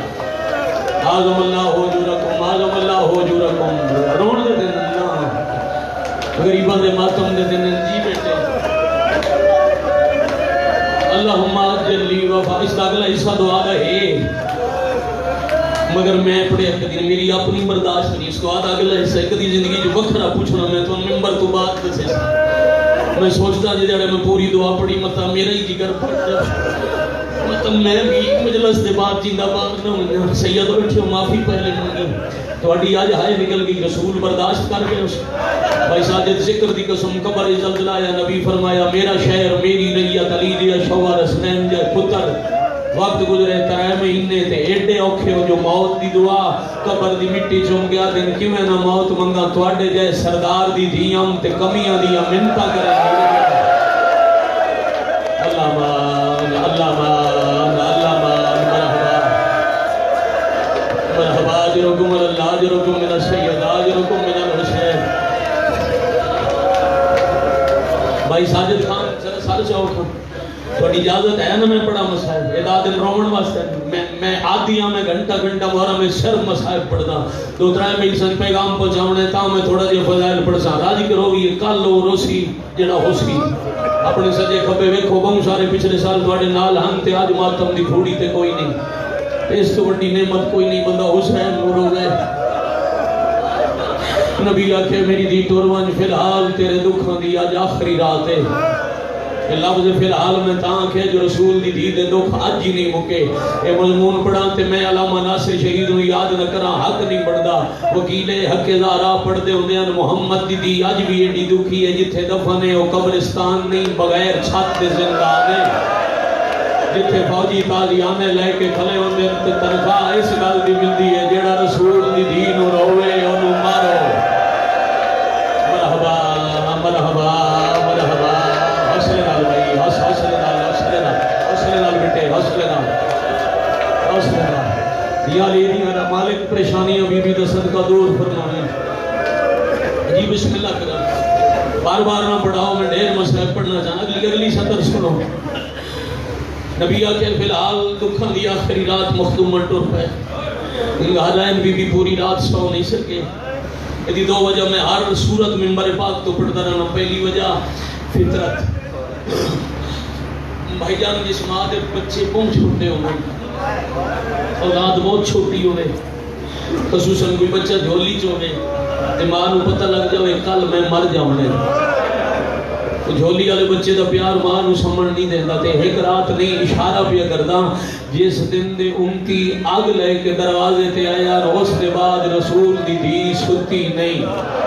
اعظم اللہ حجورکم اعظم اللہ حجورکم رون دے دن اللہ غریبان دے ماتم دے دن جی بیٹے اللہم عجل لی وفاتی اس کا اگلا حصہ دعا دا ہے مگر میں پڑے کدی میری اپنی برداشت نہیں اس کو آدھا اگلا حصہ کدی زندگی جو وکھرا پوچھنا میں تو ممبر تو بات دسے میں سوچتا جی جڑے میں پوری دعا پڑھی متا میرا ہی جگر پڑ جا مطلب میں بھی مجلس دے بعد جیندہ بات نہ ہونا سید بیٹھے معافی پہلے مانگی تھوڑی آج ہائے نکل گئی رسول برداشت کر کے اس بھائی ساجد ذکر دی قسم قبر زلزلہ یا نبی فرمایا میرا شہر میری ریت علی دیا شوہر حسنین جائے پتر وقت گزرے 3 مہینے تے ایڈے اوکھے ہو جو موت دی دعا قبر دی مٹی چوم گیا دن کیویں نہ موت منگا تواڈے جائے سردار دی دھیاں تے کمیاں دیاں منتا کرے اللہ مان اللہ مان اللہ مان مرحبا مرحبا اجرکم اللہ اجرکم من السید اجرکم من الحسین بھائی ساجد خان سر سے اٹھو تھوڑی اجازت ہے نا میں پڑھا مسائب ادا دن رومن واسطے میں آدھی ہاں میں گھنٹہ مہارا میں صرف مسائب پڑھدا 2-3 میل سن پیغام پہنچاونے تا میں تھوڑا جہا فضائل پڑھ سا راضی کرو گی کل ہو روسی جڑا ہو سی اپنے سجے کھبے ویکھو بہت سارے پچھلے سال تواڈے نال ہن تے اج ماتم دی کھوڑی تے کوئی نہیں اس تو بڑی نعمت کوئی نہیں بندہ حسین نور ہو گئے نبی آکھے میری دی ٹورون فی الحال تیرے دکھاں دی آج آخری رات ہے لفظ فی الحال میں تاں کہ جو رسول دی دید دکھ آج ہی نہیں مکے اے مضمون پڑھا تے میں علامہ ناصر شہید ہوں یاد نہ کرا حق نہیں پڑھدا وکیل حق زارا پڑھ دے ہوندے ہیں محمد دی دی آج بھی ایڈی دکھی ہے جتھے دفن ہے وہ قبرستان نہیں بغیر چھت دے زندان ہے جتھے فوجی تازیانے لے کے کھلے ہوندے ہیں تے تنخواہ اس گل دی ملدی ہے جیڑا رسول دی دین روے انہوں مارو مرحبا مرحبا مرحبا حسن نال بھائی حسن نال بیٹے حسن نال یا لیدی میرا مالک پریشانیاں بی بی دا صدقہ دور فرمائے جی بسم اللہ کرا بار بار نہ پڑھاؤ میں ڈھیر مسئلہ پڑھنا چاہنا اگلی سطر سنو نبی آکھے فی الحال دکھاں دی آخری رات مخدوم ٹر پہ حالین بی بی پوری رات سو نہیں سکے یہ 2 وجہ میں ہر صورت ممبر پاک تو پڑھتا رہنا پہلی وجہ فطرت بھائی جان جس ماں دے بچے بہت چھوٹے ہوئے اولاد بہت چھوٹی ہوئے خصوصاً کوئی بچہ جھولی چوئے ماں نو پتہ لگ جاؤے کل میں مر جاؤں جھولی والے بچے دا پیار ماں نو سمجھ نہیں دیندا تے ایک رات نہیں اشارہ پیا کردا جس دن دے امتی اگ لے کے دروازے تے آیا اس دے بعد رسول دی دھی ستی نہیں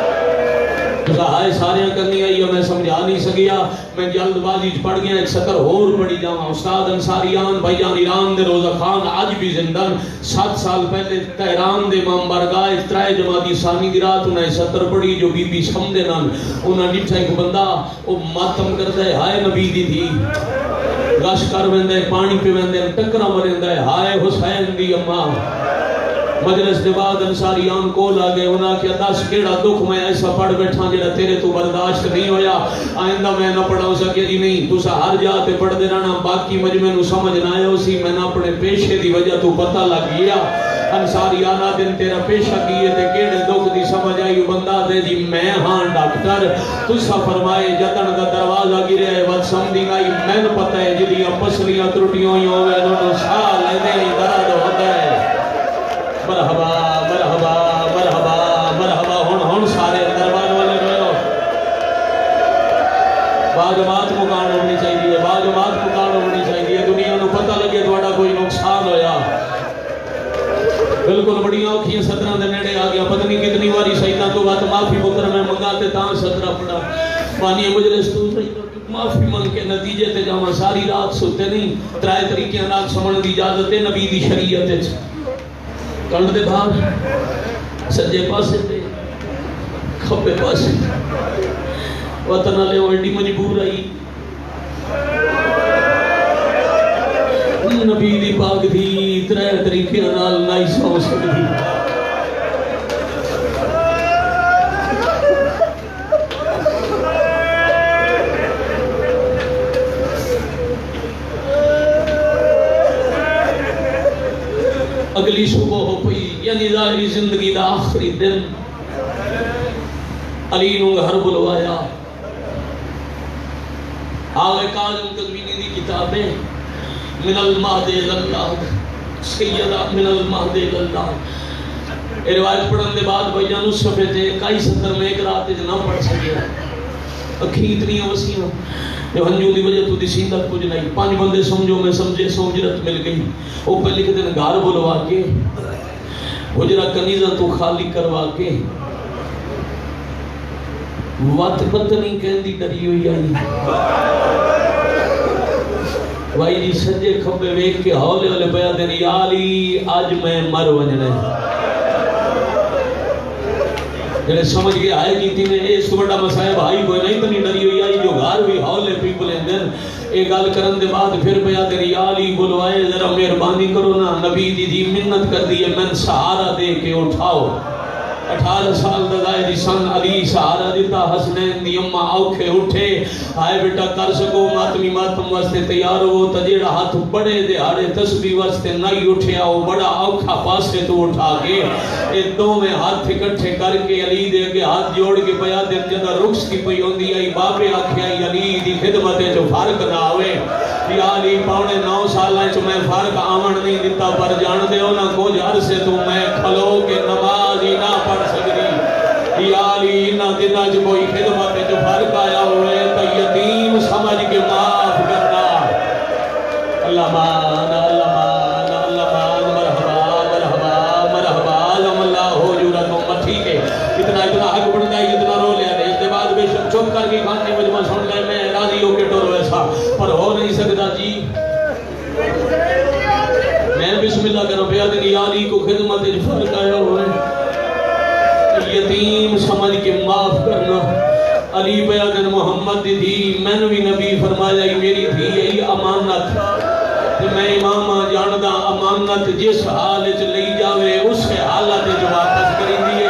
ہائے سارے کرنی آئی میں سمجھا نہیں سکیا میں جلد بازی پڑھ گیا ایک سطر اور پڑھی جاواں استاد انصاریان بھائی جان ایران دے روزہ خان آج بھی زندہ 7 سال پہلے تہران دے امام بارگاہ 3 جمادی ثانی دی رات انہیں سطر پڑھی جو بی بی سمدے نان انہاں ڈٹھا ایک بندہ وہ ماتم کرتا ہے ہائے نبی دی تھی گش کر ویندے پانی پہ ویندے ٹکرا مریندا ہے ہائے حسین دی اماں مجلس کے بعد انصاریان کو لگے انہاں کیا دس کیڑا دکھ میں ایسا پڑھ بیٹھا جڑا تیرے تو برداشت نہیں ہویا، آئندہ میں نہ پڑھا سکے جی نہیں تسا ہر جاتے پڑھ دے رہنا، باقی مجمع نو سمجھ نہ آیا اسی میں نہ اپنے پیشے دی وجہ تو پتہ لگ گیا انصاریانہ دن تیرا پیشہ کیے تے کیڑے دکھ دی سمجھ آئی بندہ دے جی میں ہاں ڈاکٹر تسا فرمائے جتن دا دروازہ گرے ہے وقت سمجھی گئی میں پتہ ہے جدیاں پسلیاں ترٹیوں ہی ہوئے انہوں سال لینے ہی درد ہوتا ہے۔ مرحبا مرحبا مرحبا مرحبا ہن سارے دربار والے رہو باجماعت مکان ہونی چاہیے، باجماعت مکان ہونی چاہیے، دنیا نو پتہ لگے تھوڑا کوئی نقصان ہویا۔ بالکل بڑی اوکھیاں سترہ دے نیڑے آ گیا، پتہ نہیں کتنی واری سیدہ تو بات معافی پتر میں منگاتے تاں سترہ پڑا پانی مجلس تو معافی منگ کے نتیجے تے جاواں ساری رات سوتے نہیں، ترائے طریقے نال سمجھن دی اجازت ہے نبی دی شریعت وچ۔ کنڈ دے باہر سجے پاسے تے کھبے پاسے وطن والے ایڈی مجبور آئی نبی دی پاک دی ترائے طریقے نال نہیں سو سکتی۔ اگلی صبح ہو پئی یعنی ظاہری زندگی دا آخری دن، علی نو گھر بلوایا، آغا کاظم قزوینی دی کتابیں من المہد اللہ سیدہ من المہد اللہ، یہ روایت پڑھن دے بعد بھائیان اس صفحے تے کئی سطر میں ایک رات نہ پڑھ سکے، اکھیں اتنی وسیع جو ہنجو دی وجہ تو دی سیندت کچھ نہیں، پانچ بندے سمجھو میں سمجھے سمجھرت مل گئی، وہ پہ لکھ دن گھر بلوا کے حجرہ کنیزہ تو خالی کروا کے وقت پتہ نہیں کہندی ڈری ہوئی آئی بھائی جی سجے کھبے ویک کے ہولے والے پیا دن یا علی آج میں مر وجنے جنہیں سمجھ کے آئے کی تھی نے اس کو بڑا مسائب بھائی کوئی نہیں تنی ڈری ہوئی آئی جو گھر بھی ہولے پیپل اندر ایک گال کرن دے بعد پھر پیا دن یا علی بلوائے ذرا مہربانی کرو نا نبی دی منت کر دی ہے من سہارا دے کے اٹھاؤ 18 سال دلائے دی سن علی سہارا دیتا حسنین دی اممہ اوکھے اٹھے آئے بیٹا کر سکو ماتمی ماتم واسطے تیار ہو تجیڑا ہاتھ بڑے دے آڑے تسبیح واسطے نہیں اٹھے آؤ بڑا اوکھا پاسے تو اٹھا کے ایک دو میں ہاتھ اکٹھے کر کے علی دے کے ہاتھ جوڑ کے پیا دے جدہ رخص کی پئی ہوندی آئی باپے آکھے آئی علی دی خدمت جو فرق نہ ہوئے یا علی پاؤنے 9 سالہ چو میں فرق آمن نہیں دیتا پر جان دے ہونا کچھ عرصے تو میں کھلو کے نماز ہی نہ پڑھ سکتی یا علی نہ دینا جو کوئی خدمت جو فرق آیا ہوئے تو یتیم سمجھ کے معاف کرنا اللہ مان اللہ مان اللہ مان مرحبا مرحبا مرحبا علم اللہ ہو جورتوں ٹھیک ہے اتنا حق بڑھتا ہے اتنا رو لیا دے اس کے بعد بے شک چپ کر کے خانے مجمع سن لے میں راضی ہو کے ٹور ویسا پر ہو نہیں سکتا جی میں بسم اللہ کرو پیا دن یا علی کو خدمت جو فرق آیا ہوئے یتیم سمجھ کے معاف کرنا علی بیادن محمد دی میں نے بھی نبی فرمایا میری تھی یہی امانت میں امامہ جاندہ امانت جس حالت لئی جاوے اس حالت جو واپس کری دیئے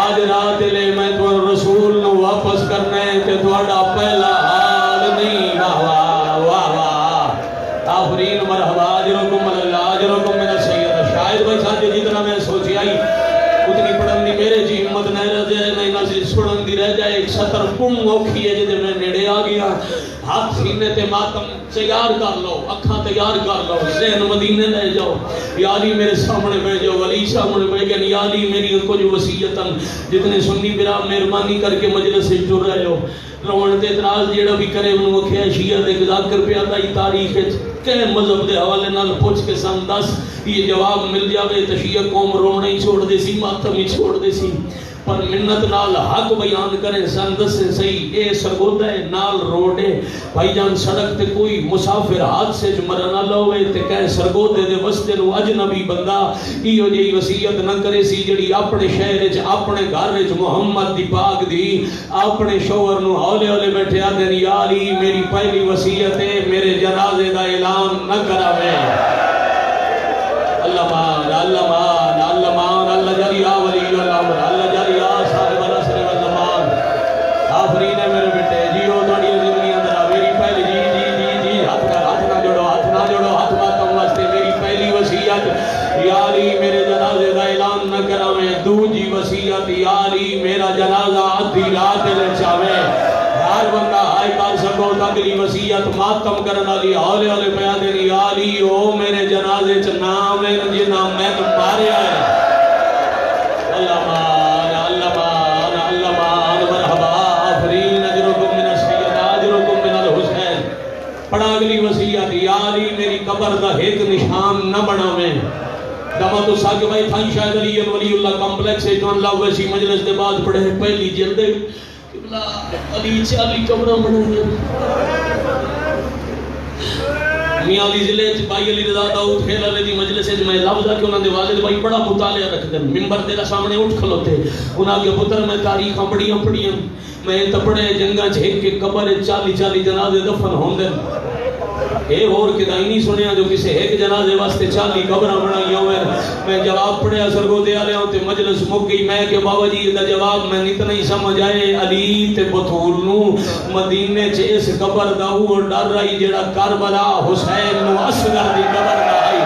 آج رات لے میں تو رسول نو واپس کرنے تے تھوڑا پہلا حال نہیں واہ واہ واہ واہ آفرین مرحبا آجرکم اللہ آجرکم من السید شاید بھائی ساتھ جتنا میں سوچی آئی اتنی پڑھن دی میرے جی ہمت نہیں رہ جائے نہیں نہ سنن دی رہ جائے ایک سطر پم اوکھی ہے جدے میں نیڑے آ گیا ہاتھ سینے تے ماتم تیار کر لو اکھاں تیار کر لو ذہن مدینے لے جاؤ یا علی میرے سامنے بیٹھ جاؤ ولی سامنے بیٹھ گئے یا علی میری کچھ وصیتاً جتنے سنی برا مہربانی کر کے مجلس سے جڑ رہے ہو روان تے اعتراض جیڑا بھی کرے انہوں کو کیا شیعہ دے ذکر پہ آتا ہی تاریخ کہ مذہب دے حوالے نال پوچھ کے سن 10 یہ جواب مل جاوے تو شیعہ قوم رونا ہی چھوڑ دے سی ماتم ہی چھوڑ دے سی پر منت نال حق بیان کریں سن دسیں صحیح اے سرگودہ نال روڈے بھائی جان سڑک تے کوئی مسافر ہاتھ سے جمرہ نہ لوے تے کہے سرگودے دے وستے نو اجنبی بندہ ایو جی وصیت نہ کرے سی جڑی اپنے شہر وچ اپنے گھر وچ محمد دی پاک دی اپنے شوہر نو ہولے ہولے بیٹھے آدھے یا علی میری پہلی وصیت ہے میرے جنازے دا اعلان نہ کراوے اللہ مان اللہ مان اللہ اگلی وصیت ماتم کرن والی ہولے ہولے بیان دینی علی او میرے جنازے چ نام ہے جنہ میں ماریا ہے اللہ مان اللہ مان اللہ مان مرحبا آفرین اجرکم من السید اجرکم من الحسین پڑھا اگلی وصیت یا علی میری قبر دا ایک نشان نہ بناویں دما تو ساکے بھائی تھائی شاہد علی ولی اللہ کمپلیکس ہے جو اللہ ویسی مجلس دے بعد پڑھے پہلی جلد قبلہ علی چالی قبرہ بنائی میاں علی ضلع بھائی علی رضا داؤد کھیل والے دی مجلس ہے میں لفظ ہے کہ انہوں نے والد بھائی بڑا مطالعہ رکھتے ہیں ممبر تیرا سامنے اٹھ کھلوتے انہاں کے پتر میں تاریخاں پڑھیاں میں تپڑے جنگاں چھیک کے قبر 40 جنازے دفن ہوندے اے اور کدائی نہیں سنیا جو کسے ایک جنازے واسطے 40 قبراں بنائیاں ہوئے میں جواب پڑھیا سرگو دے آلے ہوں تے مجلس مک گئی میں کہ بابا جی دا جواب میں نیت نہیں سمجھ آئے علی تے بطول نو مدینے چے اس قبر دا وہ ڈر رہی جڑا کربلا حسین نو اصغر دی قبر دا آئی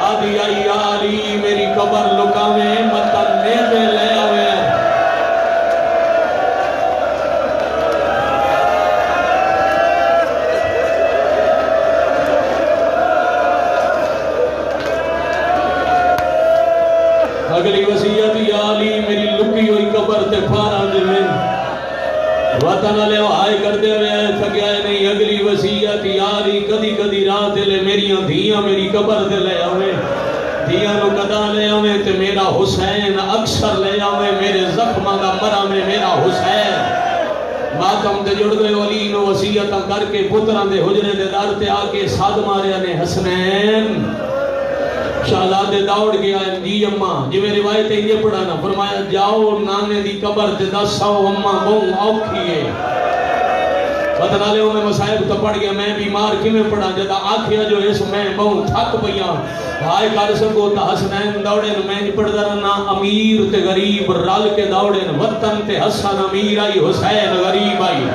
آدھی آئی یا علی میری قبر لکاویں مطلب نیدے لے آوے اگلی وصیت یا علی میری لکی ہوئی قبر تے پھارا دلیں وطن علیہ آئے کر دے ہوئے تھکیا نہیں اگلی وصیت یا علی کدی رات لے میریاں دھیاں میری قبر دے لے آویں دھیاں نو قدا لے آویں تے میرا حسین اکثر لے آویں میرے زخمہ دا مرا میں میرا حسین ماتم تے جڑ گئے علی نو وصیتاں کر کے پتران دے حجرے دے دار تے آکے ساد ماریا نے حسنین شہزادے دوڑ گیا جی اماں جی میں روایت ہے یہ پڑھانا فرمایا جاؤ نانے دی قبر تے دساؤ اماں بہوں اوکھی ہے بتنا لے میں مسائب تو پڑھ گیا میں بیمار کی میں پڑھا جدا آکھیا جو اس میں بہوں تھک پیا ہائے کر سکو تا حسنین دوڑے میں نہیں پڑھ درنا امیر تے غریب رل کے دوڑے وطن تے حسن امیر آئی حسین غریب آئی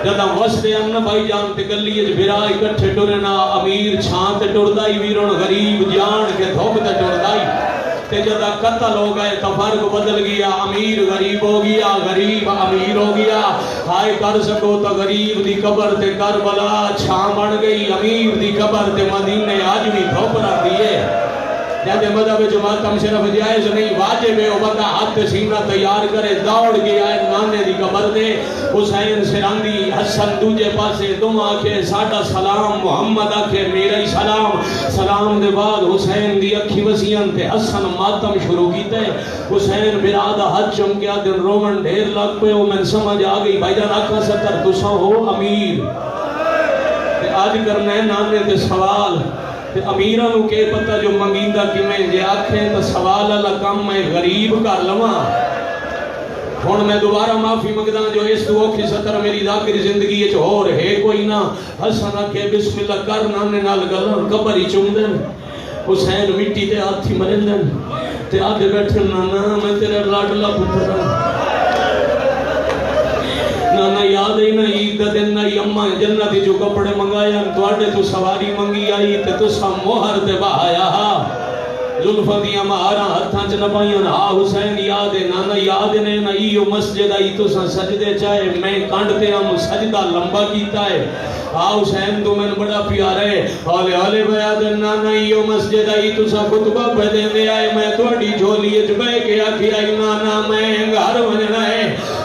جدا وستے ان بھائی جان تے گلی وچ بھرا اکٹھے ٹرنا امیر چھان تے ٹردائی ویرن غریب جان کے دھوپ تے ٹردائی تے جدا قتل ہو گئے تو فرق بدل گیا امیر غریب ہو گیا غریب امیر ہو گیا ہائے کر سکو تو غریب دی قبر تے کربلا چھان بن گئی امیر دی قبر تے مدینے آج بھی دھوپ رکھ دیے جہاں مذہب جماعت مشرف جائز نہیں واجب ہے وہ بندہ ہاتھ سینہ تیار کرے دوڑ گیا ہے نانے دی قبر دے حسین سراندی حسن دوجے پاسے تم آکھے ساڈا سلام محمد آکھے میرا ہی سلام سلام دے بعد حسین دی اکھی وسیعن تے حسن ماتم شروع کیتا ہے حسین برادہ ہاتھ چمکیا دن رومن ڈھیر لگ پہ ہو میں سمجھ آ گئی بھائی جان آکھا ستر تسا ہو امیر تے آج کرنا ہے نانے تے سوال امیرہ نو کے پتہ جو منگیندہ کی میں جے آکھیں تو سوال اللہ کم میں غریب کر لواں ہون میں دوبارہ معافی مگداں جو اس تو اوکھی ستر میری ذاکر زندگی اچھ ہو رہے کوئی نہ حسن آکھے بسم اللہ کر نانے نال گلن قبری چون دن حسین مٹی تے ہاتھی مرن دن تے آدھے بیٹھے نانا میں تیرے لاڈلا پتر نہ یاد ہی نہ عید دن نہ اماں جنتی جو کپڑے منگایا تواڈے تو سواری منگی آئی تے تسا موہر تے بہایا زلفاں دیاں مہاراں ہتھاں چ نپائیاں ہا حسین یاد ہے نہ یاد نے نہ ایو مسجد آئی تسا سجدے چاہے میں کانڈ تے ہم سجدہ لمبا کیتا ہے ہا حسین تو میں بڑا پیارا ہے ہالے ہالے بیاد نہ ایو مسجد آئی تسا خطبہ پہ دے آئے میں تواڈی جھولی وچ بیٹھ کے آکھی آئی نانا میں گھر ونجنا ہے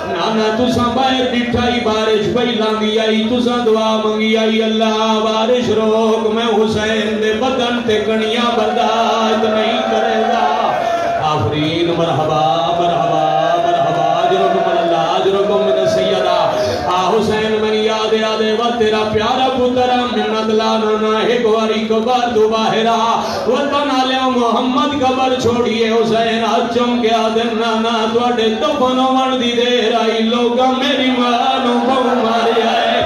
نانا تسا باہر ڈٹھائی بارش پہلاں دی آئی تسا دعا منگی آئی اللہ بارش روک میں حسین دے بدن تے کنیاں برداشت نہیں کرے گا آفرین مرحبا مرحبا مرحبا اجرکم اللہ اجرکم من السیدہ حسین من یاد و تیرا پیارا پتر منت لانا ایک واری قبر تو باہرا وطن علیہ محمد قبر چھوڑیے حسین اچھم کیا دن نانا توڑے دفنوں وردی دیر آئی لوگا میری مانوں بہو مارے آئے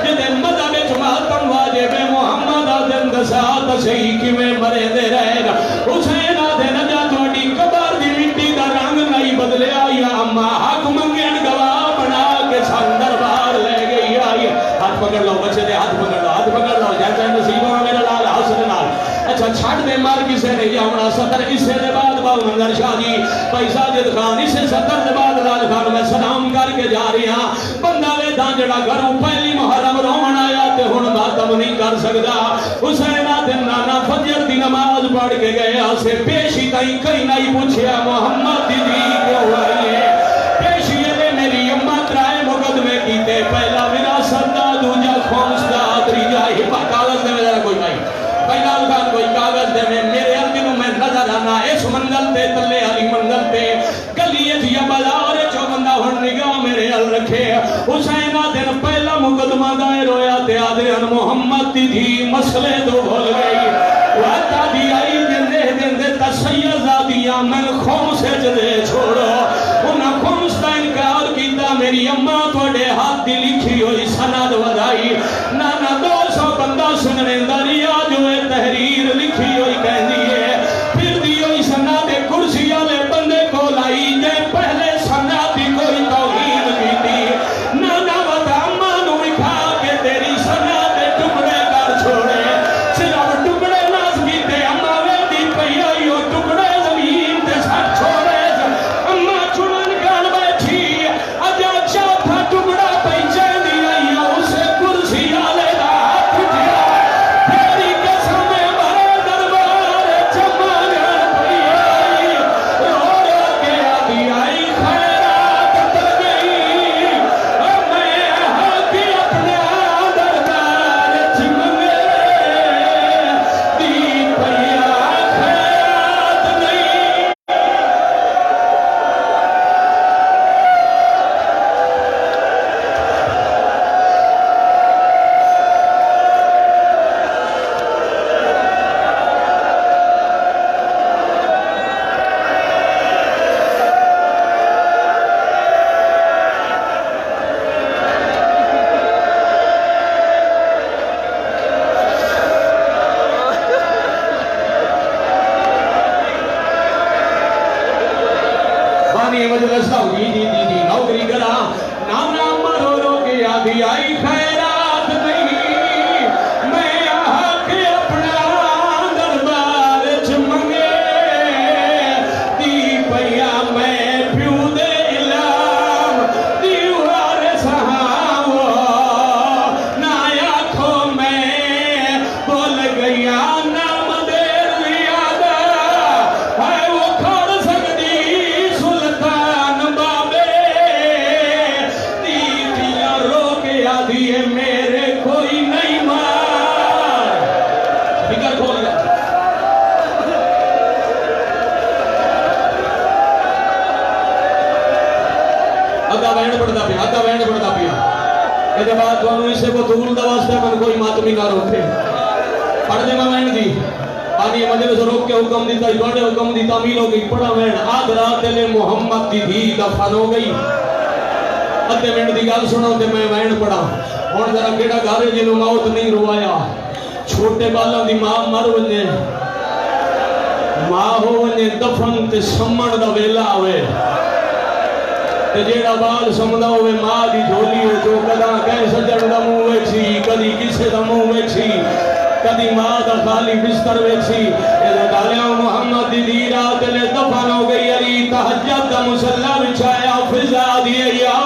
جدے مدہ بچ ماتم واجب محمد آدن دسات صحیح کی میں مرے دے رہے گا حسین آدن جا توڑی قبر دی مٹی دا رنگ نہیں بدلے آئی اما حق منگین گواہ بنا کے سندر باہر لے گئی آئی ہاتھ پکڑ لو بچے دے ہاتھ پکڑ لو جیسے نصیبہ میرا لال حسن نال اچھا چھڑ دے مار کسے نے جاؤنا سطر اسے دے بعد باو منظر شاہ جی بھائی ساجد خان اسے سطر دے بعد راج خان میں سلام کر کے جا رہی ہاں بندہ وے دان جڑا گھروں پہلی محرم رومن آیا تے ہن ماتم نہیں کر سکدا حسین دن نانا فجر دی نماز پڑھ کے گئے آسے پیشی تائیں کئی نہیں پوچھیا محمد دی کیوں آئیے پیشی لے میری امت رائے مقدمے کیتے پہلا وراثت دا دوجا خمس دا تریجا ہپا کاغذ دے میں ذرا کوئی بھائی پہلا خان کوئی کاغذ دے میں میرے اندنوں میں نظر آنا اس منگل تے تلے علی منگل تے گلیے تھی بازار چو بندہ ہن نگاہ میرے ال رکھے حسینہ دن پہلا مقدمہ دائر ہویا تے آدھران محمد تھی مسئلے تو بھول گئی وعدہ دی آئی دن دے تسیر زادیاں میں خون سے جدے چھوڑو انہاں خمس کا انکار کیتا میری اماں توڑے ہاتھ دی لکھی ہوئی سند ودائی نانا 200 بندہ سننے دریا جو ہے تحریر لکھی ہوئی کہہ دیئے پھر دی ہوئی سند کرسی والے بندے کو لائی جے پہلے سند دی کوئی توہین کی تھی نانا ودا اماں نو اٹھا کے تیری سند ٹکڑے کر چھوڑے صرف ٹکڑے ناز کیتے اماں وے دی پئی آئی ہو ٹکڑے زمین تے سر چھوڑے اماں چڑن گل بیٹھی اجا چوتھا ٹکڑا پہنچے دی آئی ہو اسے کرسی والے دا ہاتھ اٹھیا تیری قسم مرے دربار چما گل پئی آئی رو رو کے آدھی آئی خیرات کر گئی میں ہاتھی اپنے دربار چمنگے دی پیا خیرات نہیں بانی مجلس دا دی نوکری کرا نانا مرو رو کے آدھی آئی خیرات نہیں میں آہا کے اپنا دربار چمنگے دی پیا میں پیو دے علام دیوار سہاو نا آنکھوں میں بول گیا نام دیر زیادہ ہے وہ کھڑ سکتی سلطان بابے دیدیاں رو کے آدھی ہے میرے کوئی نہیں مار فکر کھول گیا اگا بینڈ پڑتا پیا یہ بات تو انہوں اسے بطول دا واسطہ من کوئی ماتمی نہ روکے پڑھ دے میں بینڈ دی آدھی مجلس روک کے حکم دیتا ہی بڑے حکم دی تعمیل ہو گئی پڑھا میں آدھ رات لے محمد دی دھی دفن ہو گئی ادھے منٹ دی گل سنو تے میں وین پڑھا ہن ذرا کیڑا گھر جنوں موت نہیں روایا چھوٹے بالاں دی ماں مر ونجے ماں ہو ونجے دفن تے سمن دا ویلا ہوئے تے جیڑا بال سمدا ہوئے ماں دی جھولی ہو جو کداں کہے سجن دا منہ ویکھی کدی کسے دا منہ ویکھی کدی ماں دا خالی بستر ویکھی اے گالیاں محمد دی رات لے دفن ہو گئی علی تہجد دا مصلی بچھایا فضا دی یا